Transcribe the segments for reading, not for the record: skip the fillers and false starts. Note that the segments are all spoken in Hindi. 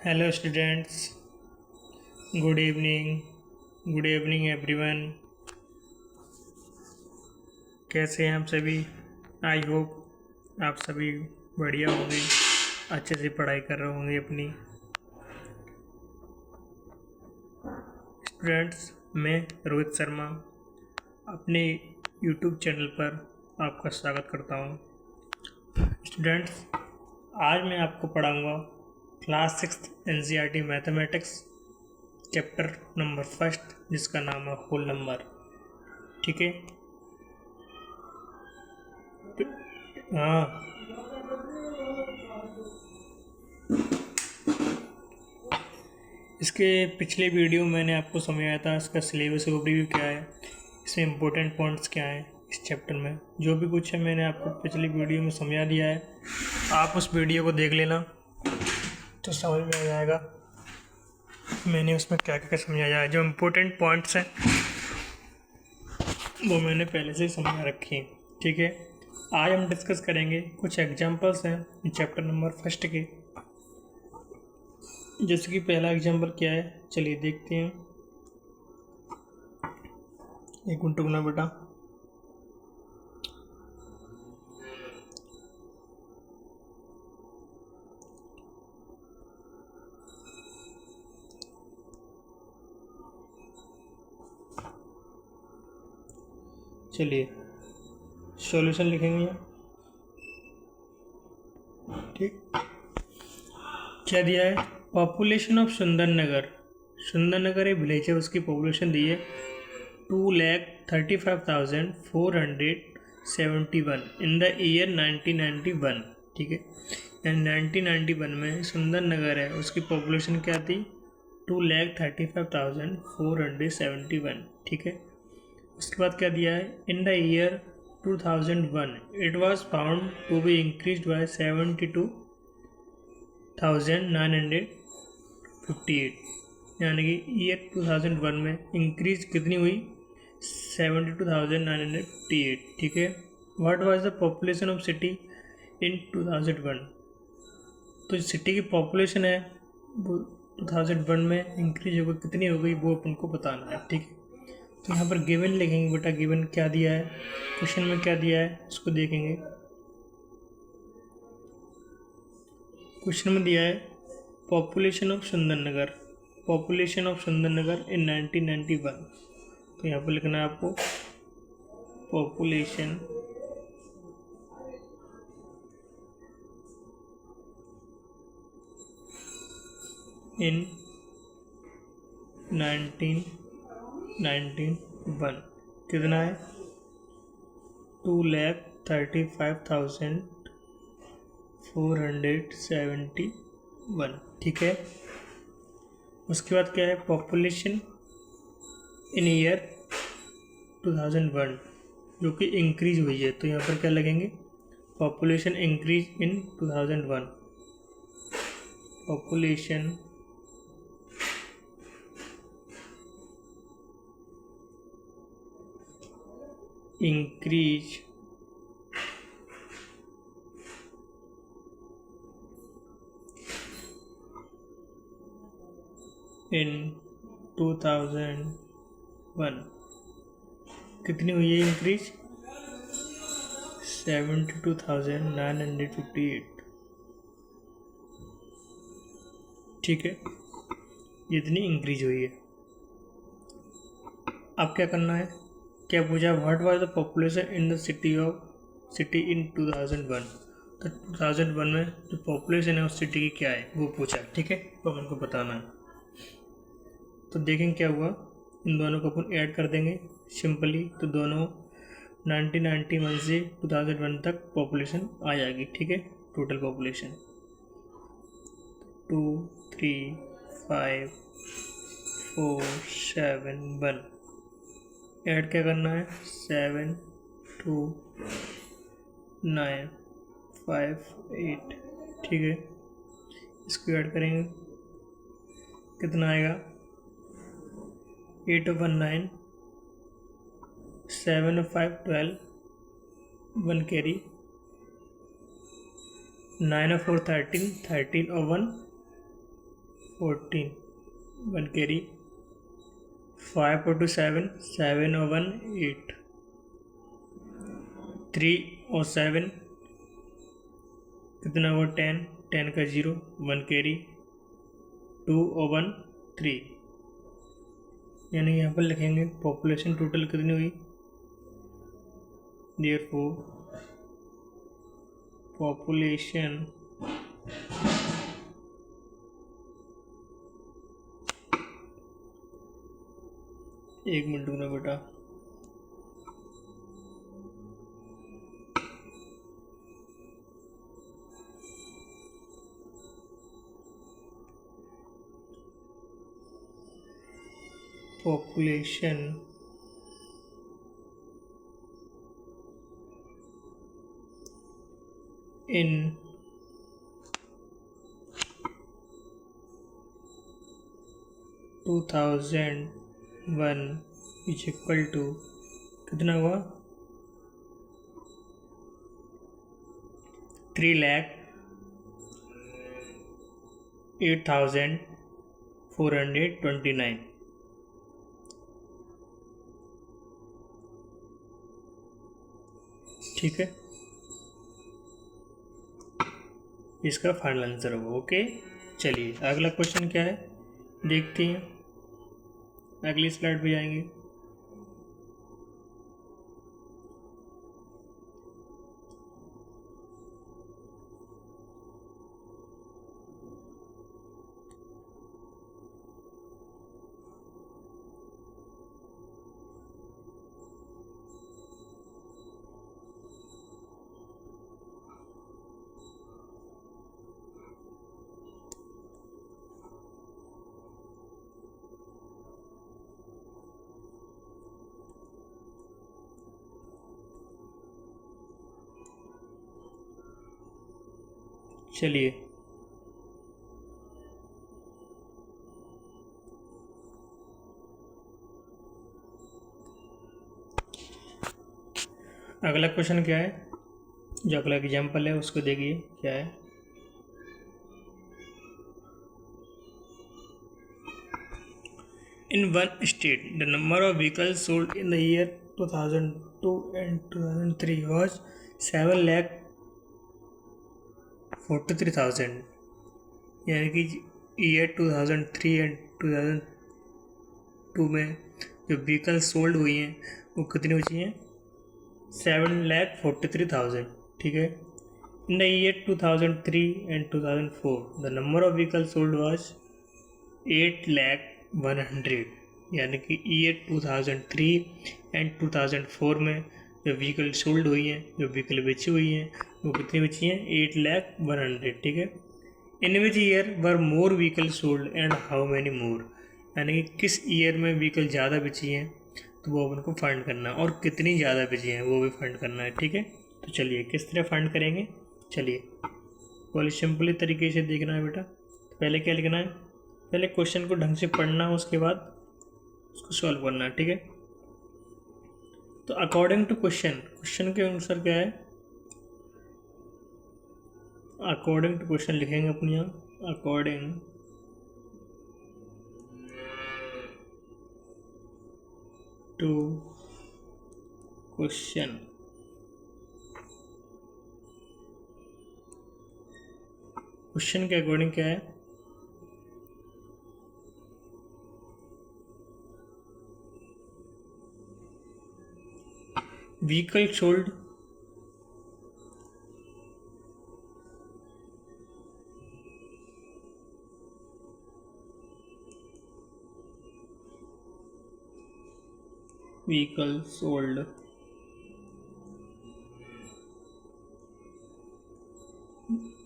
Hello students, good evening everyone. कैसे हैं आप सभी? आई होप आप सभी बढ़िया होंगे, अच्छे से पढ़ाई कर रहे होंगे अपनी। स्टूडेंट्स, मैं रोहित शर्मा अपने यूट्यूब चैनल पर आपका स्वागत करता हूं। स्टूडेंट्स, आज मैं आपको पढ़ाऊंगा class 6 NCERT mathematics chapter number first, जिसका नाम है होल नंबर। ठीक है? हाँ, इसके पिछले वीडियो मैंने आपको समझाया था इसका सिलेबस ओवरव्यू क्या है, इसमें इम्पोर्टेंट पॉइंट्स क्या हैं इस चैप्टर में। जो भी कुछ है मैंने आपको पिछली वीडियो में समझा दिया है। आप उस वीडियो को देख लेना तो समझ में आ जाएगा मैंने उसमें क्या क्या समझाया है। जो इम्पोर्टेंट पॉइंट्स हैं वो मैंने पहले से ही समझा रखी हैं। ठीक है, आज हम डिस्कस करेंगे कुछ एग्जांपल्स हैं चैप्टर नंबर फर्स्ट के। जैसे कि पहला एग्जांपल क्या है, चलिए देखते हैं। एक मिनट रुकना बेटा। चलिए सॉल्यूशन लिखेंगे। ठीक, क्या दिया है? पॉपुलेशन ऑफ सुंदरनगर एक विलेज है, उसकी पॉपुलेशन दी है 2,35,471 इन द ईयर 1991। ठीक है, यानी 1991 में सुंदरनगर है, उसकी पॉपुलेशन क्या थी? 2,35,471। ठीक है, उसके बाद क्या दिया है? In the year 2001 it was found to be increase by 72,958, यानी कि ईयर 2001 में इंक्रीज कितनी हुई? 72,958। ठीक है, what was the population of city in 2001? तो सिटी की पॉपुलेशन है वो 2001 में इंक्रीज हो गई, कितनी हो गई वो अपन को बताना है। ठीक है, तो यहाँ पर गिवन लिखेंगे बेटा। गिवन क्या दिया है, क्वेश्चन में क्या दिया है उसको देखेंगे। क्वेश्चन में दिया है पॉपुलेशन ऑफ सुंदरनगर इन 1991। तो यहाँ पर लिखना है आपको पॉपुलेशन इन 1991 कितना है? 2,35,471। ठीक है, उसके बाद क्या है? पॉपुलेशन इन ईयर 2001 जो कि इंक्रीज हुई है, तो यहाँ पर क्या लगेंगे? Population increase in 2001। Population increase in 2001 कितनी हुई है इंक्रीज? 72,958। ठीक है, इतनी इंक्रीज हुई है। अब क्या करना है? क्या पूछा? What was the population in the city in 2001? तो 2001 में जो पॉपुलेशन है उस सिटी की क्या है वो पूछा। ठीक है, तो अपन को बताना है। तो देखेंगे क्या हुआ। इन दोनों को अपन ऐड कर देंगे सिंपली, तो दोनों 1991 से 2001 तक पॉपुलेशन आ जाएगी। ठीक है, टोटल पॉपुलेशन 2,3,5,4,7,1। ऐड क्या करना है? 7,2,9,5,8। ठीक है, इसको ऐड करेंगे, कितना आएगा? 8,19, 7,5,12, 1 कैरी, 9,4, 13, 13 और 1 14 1 कैरी 5 4 2 7 7 और 1 8 3 और 7 कितना हुआ 10 10 का 0 1 कैरी 2 और 1 3 यानी यहाँ पर लिखेंगे पॉपुलेशन टोटल कितनी हुई देयरफॉर पॉपुलेशन एक मिनट रुकना बेटा population in 2001 is equal to कितना हुआ 3,08,429 ठीक है इसका फाइनल आंसर होगा। ओके चलिए अगला क्वेश्चन क्या है देखते हैं अगली स्लाइड पे जाएंगे। चलिए अगला क्वेश्चन क्या है जो अगला एग्जाम्पल है उसको देखिए क्या है in one state the number of vehicles sold in the year 2002 and 2003 was 7,43,000 यानी कि ईयर 2003 एंड 2002 में जो व्हीकल सोल्ड हुई हैं वो कितनी बची हैं 7,43,000 ठीक है। In the year 2003 and 2004 the number of vehicle sold was 8,100,000 यानी कि ईयर 2003 एंड 2004 में जो व्हीकल सोल्ड हुई हैं जो व्हीकल बेची हुई हैं वो कितनी बची हैं 8,100,000 ठीक है। In which year were more vehicle sold and how many more यानी कि किस ईयर में व्हीकल ज़्यादा बेची हैं तो वो अपन को फाइंड करना है और कितनी ज़्यादा बेची हैं वो भी फाइंड करना है ठीक है। तो चलिए किस तरह फाइंड करेंगे चलिए बहुत सिंपली तरीके से देखना है बेटा। तो पहले क्या लिखना है पहले क्वेश्चन को ढंग से पढ़ना है उसके बाद उसको सॉल्व करना है ठीक है। तो अकॉर्डिंग टू क्वेश्चन के अनुसार क्या है अकॉर्डिंग टू क्वेश्चन लिखेंगे अपन यहाँ अकॉर्डिंग टू क्वेश्चन के अकॉर्डिंग क्या है vehicle sold vehicle sold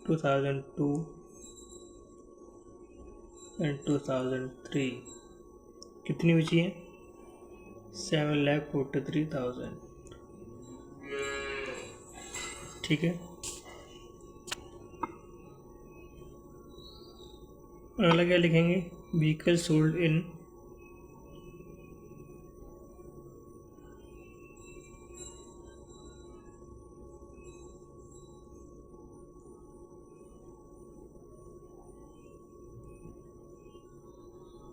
two 2002 and 2003 कितनी बची है 7,43,000 ठीक है। अगला क्या लिखेंगे vehicle sold in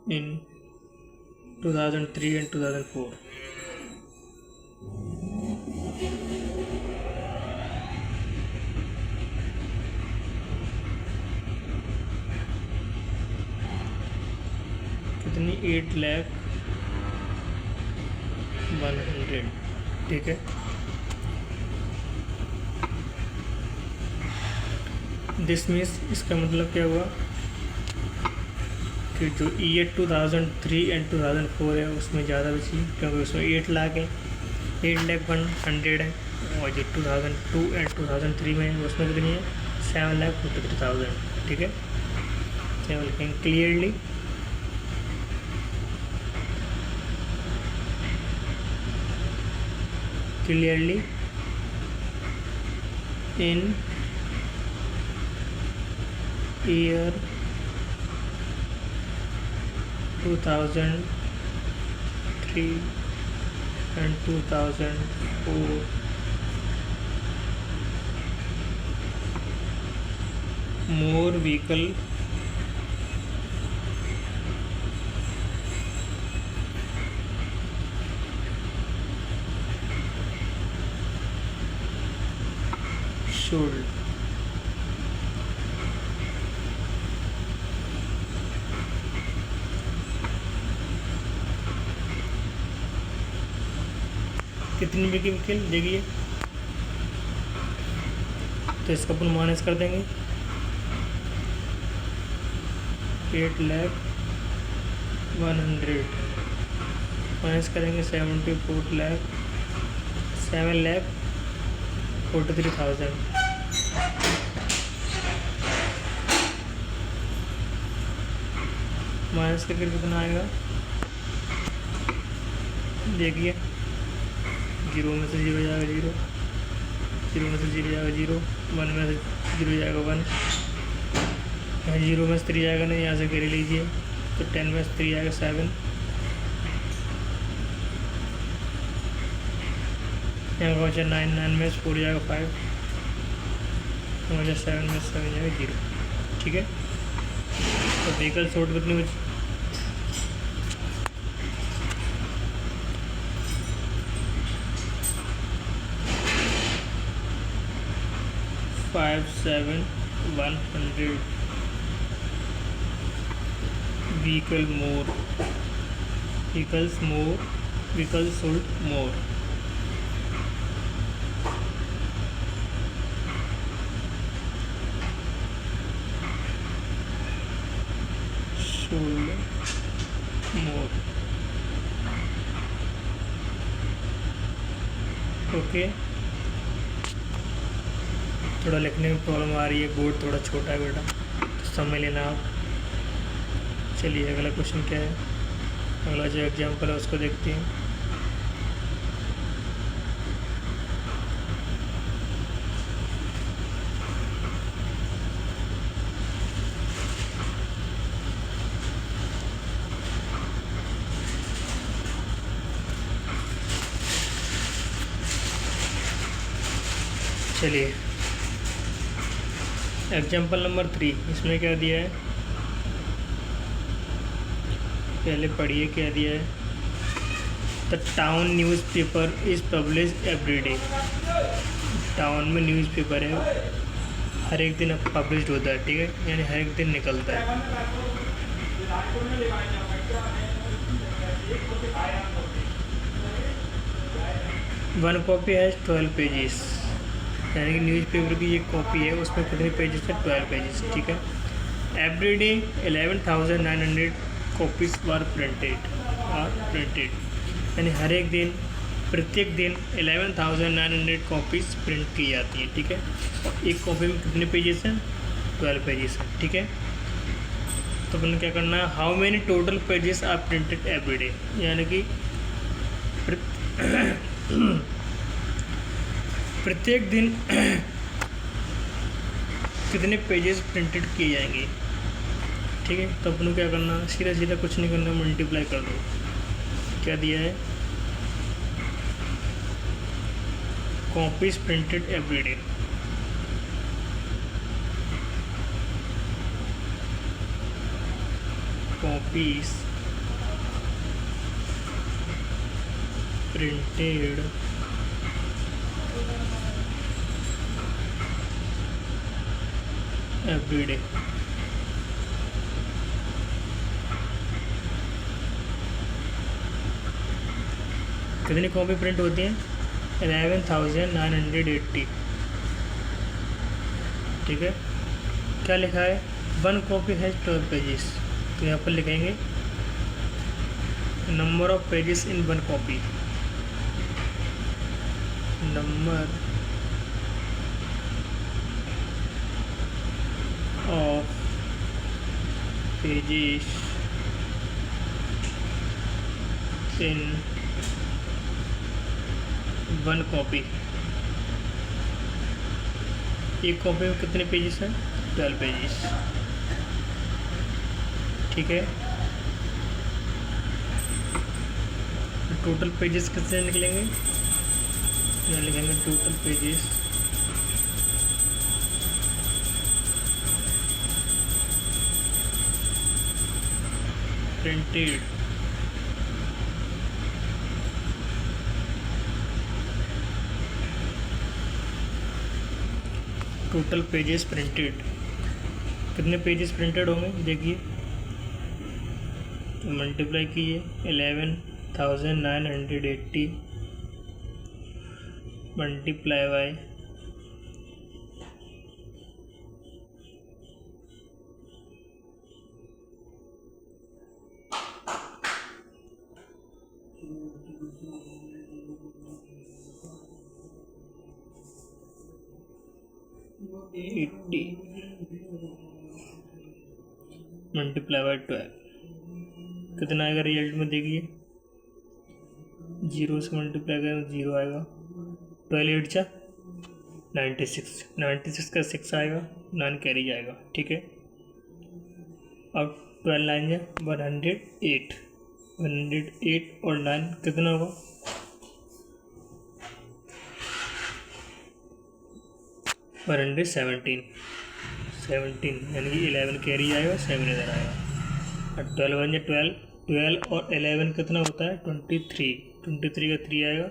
in 2003 and 2004. कितनी? 8,100,000, ठीक है। दिस मीन्स, इसका मतलब क्या हुआ कि जो ईयर 2003 एंड 2004 है उसमें ज़्यादा बची, क्योंकि उसमें 8 लाख है, 8,100,000 है। और जो 2002 एंड 2003 में है उसमें कितनी है? 7,43,000, ठीक है। क्या लिखेंगे? Clearly in year 2003 and 2004 more vehicle should कितनी बिकी वकील देखिए, तो इसका अपन माइनस कर देंगे। 8,100,000 माइनस करेंगे 7,43,000। माइनस करके कितना आएगा देखिए, 0 में से 0 जाएगा 0, 0 में से 0 जाएगा 0, 1 में से 0 जाएगा 1, यहाँ 0 में से 3 जाएगा नहीं, यहाँ से कैरी लीजिए, तो 10 में से 3 जाएगा 7, यहाँ का बचा 9, 9 में से 4 जाएगा 5, यहाँ बचा 7 में से 7 जाएगा 0, ठीक है। तो व्हीकल सोल्ड कितनी बची? 5,7,100 vehicles sold more. Sold more. Okay, थोड़ा लिखने में प्रॉब्लम आ रही है, बोर्ड थोड़ा छोटा है बेटा, तो समझ लेना आप। चलिए अगला क्वेश्चन क्या है, अगला जो एग्जाम्पल है उसको देखते हैं। चलिए एग्जाम्पल नंबर 3, इसमें क्या दिया है, पहले पढ़िए क्या दिया है। The town newspaper is publish every day. Town में न्यूज़पेपर है, हर एक दिन पब्लिश होता है, ठीक है, यानी हर एक दिन निकलता है। वन कॉपी है 12 पेजेस, यानी कि न्यूज़पेपर की ये कॉपी है, उसमें कितने पेजेस है? 12 पेजेस, ठीक है। एवरी डे 11,900 कॉपीज वर प्रिंटेड, यानी हर एक दिन, प्रत्येक दिन 11,900 कॉपीज प्रिंट की जाती है, ठीक है। और एक कॉपी में कितने पेजेस हैं? 12 पेजेस हैं, ठीक है। तो अपन क्या करना है, how many total pages are printed every day, यानी कि प्रत्येक दिन कितने पेजेस प्रिंटेड किए जाएंगे, ठीक है। तो अपन को क्या करना, सीधा सीधा कुछ नहीं करना, मल्टीप्लाई कर दो। क्या दिया है? Copies printed every day, copies printed every day. कितनी कॉपी प्रिंट होती हैं? 11,980। ठीक है, क्या लिखा है? 1 कॉपी हैज 12 पेजेस। तो यहाँ पर लिखेंगे number of pages in 1 copy. Number of pages in 1 copy. एक कॉपी में कितने पेजेस हैं? 12 पेजेस। ठीक है, टोटल पेजेस कितने निकलेंगे? यहाँ लिखेंगे total pages printed total pages printed. कितने पेजेस प्रिंटेड होंगे? देखिए, तो मल्टीप्लाई कीजिए 11,980 मल्टीप्लाई बाय 80 मल्टीप्लाई बाय 12 कितना आएगा रिजल्ट में? देखिए, 0 से मल्टीप्लाई करें 0 आएगा। 12 8 जा 96, 96 का 6 आएगा, 9 कैरी जाएगा। ठीक है, अब 12 9 जा 108, 108 और 9 कितना होगा? 117, 17 यानी कि 11 कैरी आएगा, 7 इधर आएगा। और 12 1 जा 12, 12 और 11 कितना होता है? 23, 23 का 3 आएगा,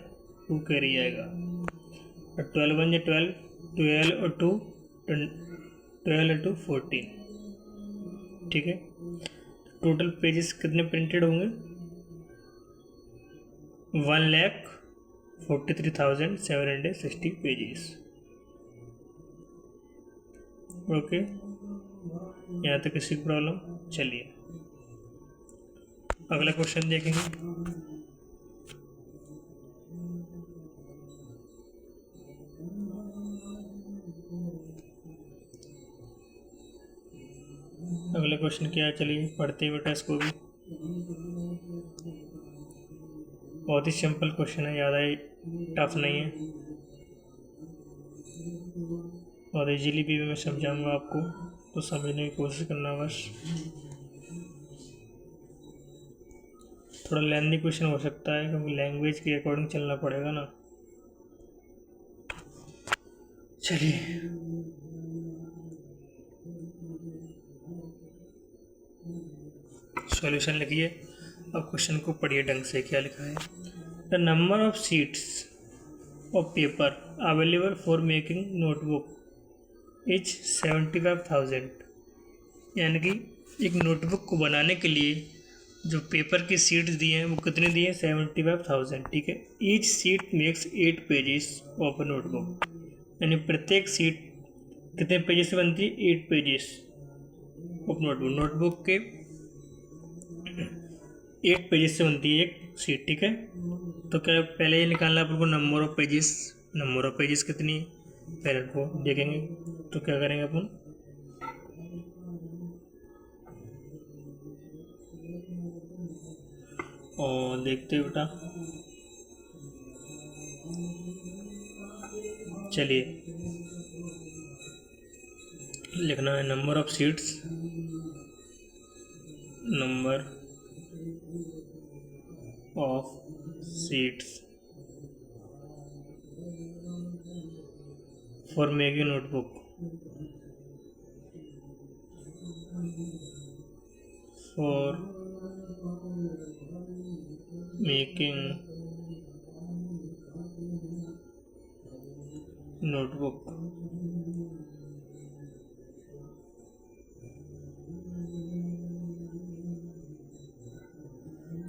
2 कैरी आएगा। और 12 1 जा 12, 12 और 2 12 और 2 14। ठीक है, टोटल पेजेस कितने प्रिंटेड होंगे? 1,43,760 पेजेस। ओके, यहाँ तक किसी प्रॉब्लम? चलिए अगला क्वेश्चन देखेंगे। अगला क्वेश्चन क्या है? चलिए पढ़ते ही बेटा इसको भी। बहुत ही सिंपल क्वेश्चन है, ज़्यादा ही टफ नहीं है, और इजीली भी मैं समझाऊंगा आपको, तो समझने की कोशिश करना बस। थोड़ा लेंथी क्वेश्चन हो सकता है क्योंकि लैंग्वेज के अकॉर्डिंग चलना पड़ेगा ना। चलिए सॉल्यूशन लिखिए, अब क्वेश्चन को पढ़िए ढंग से। क्या लिखा है? The number of sheets of paper available for making notebook is 75,000। यानी कि एक नोटबुक को बनाने के लिए जो पेपर की सीट्स दिए हैं वो कितने दिए हैं? 75,000। ठीक है, each seat makes 8 pages of a notebook. यानी प्रत्येक सीट कितने पेजेस से बनती है? 8 पेजेस ऑफ नोटबुक। नोटबुक के 8 पेजेस से बनती है एक सीट। ठीक है, तो क्या पहले ये निकालना है अपन को number of pages. Number of pages कितनी है पहले को देखेंगे। तो क्या करेंगे अपन? और देखते हैं बेटा, चलिए लिखना है number of seats, number of seats for making notebook, for making notebook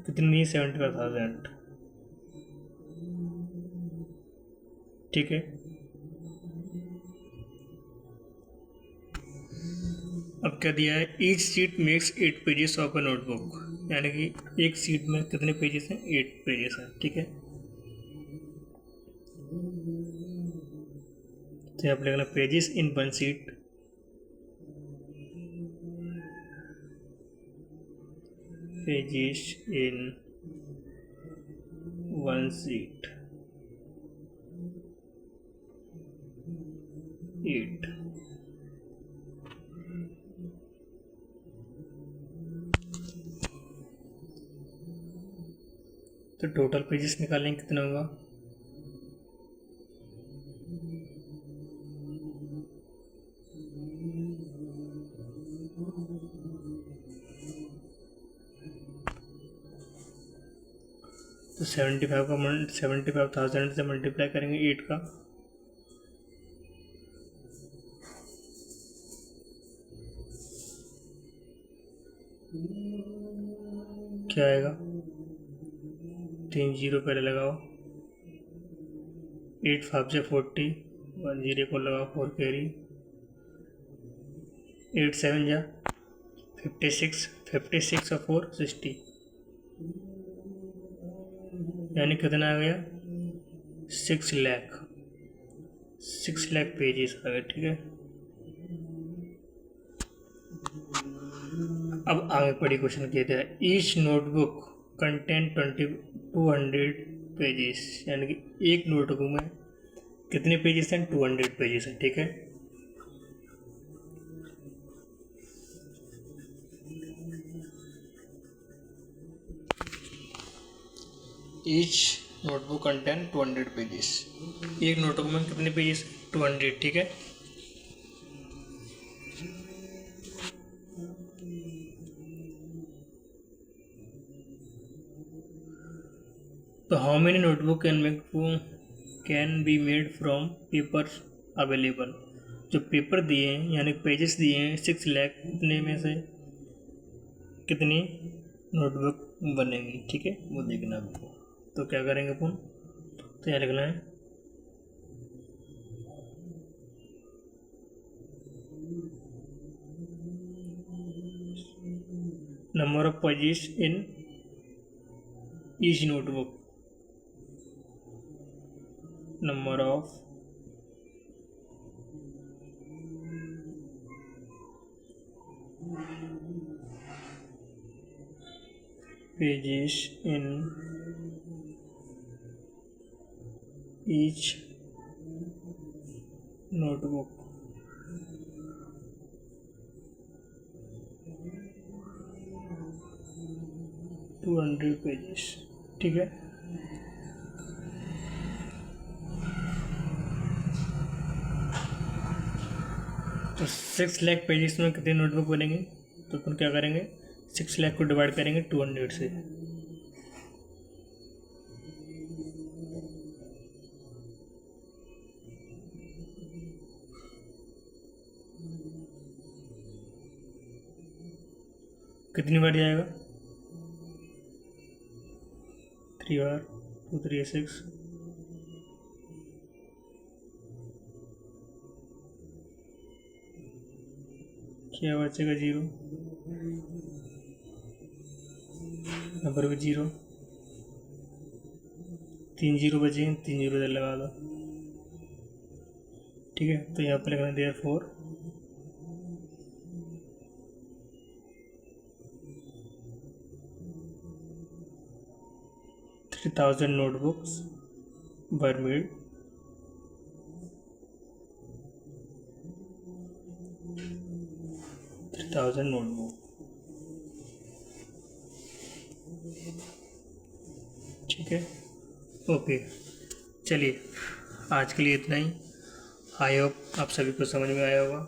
कितनी? 75,000। ठीक है, अब क्या दिया है? Each seat makes 8 pages of a notebook, यानी कि एक सीट में कितने पेजेस हैं? 8 पेजेस हैं। ठीक है, तो यहाँ पर लिखना pages in one seat, pages in one seat 8। तो टोटल पेजेस निकालेंगे कितना होगा? तो 75,000 से मल्टीप्लाई करेंगे 8 का, क्या आएगा? 3 जीरो पहले लगाओ, 8 5 से 40, 1 जीरो को लगाओ, 4 कैरी, 8 7 जा 56, 56 और 4 60, यानी कितना आ गया? 6 लाख, 6 लाख पेजेस आ गए। ठीक है, अब आगे पढ़ी क्वेश्चन कहते हैं ईच नोटबुक कंटेंट 200 पेजेस, यानी कि एक नोटबुक में कितने पेजेस हैं? 200 पेजेस हैं। ठीक है, ईच नोटबुक कंटेंट 200 पेजेस, एक नोटबुक में कितने पेजेस? 200। ठीक है, तो how many notebook can be made from paper available, जो पेपर दिए हैं यानी पेजेस दिए हैं 6 लाख, उतने में से कितनी नोटबुक बनेगी? ठीक है, वो देखना आपको। तो क्या करेंगे अपन? तो यहाँ लिखना है number of pages in each notebook, number of pages in each notebook, 200 pages. ठीक है, तो 6 लाख पेजेस में कितने नोटबुक बनेंगे? तो अपन क्या करेंगे? 6 लाख को डिवाइड करेंगे 200 से, कितनी बार जाएगा? 3 बार, 2 3 6, क्या बचेगा? 0, नंबर भी 0, 3 जीरो बचेंगे, 3 जीरो इधर लगा दो। ठीक है, तो यहाँ पर लिखना दिया 4, $3,000 notebooks were made. 3,000 notebook। ठीक है, ओके, चलिए आज के लिए इतना ही। आई होप आप सभी को समझ में आया होगा।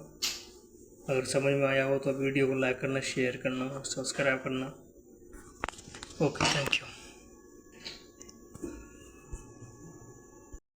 अगर समझ में आया हो तो वीडियो को लाइक करना, शेयर करना और सब्सक्राइब करना। Okay, thank you.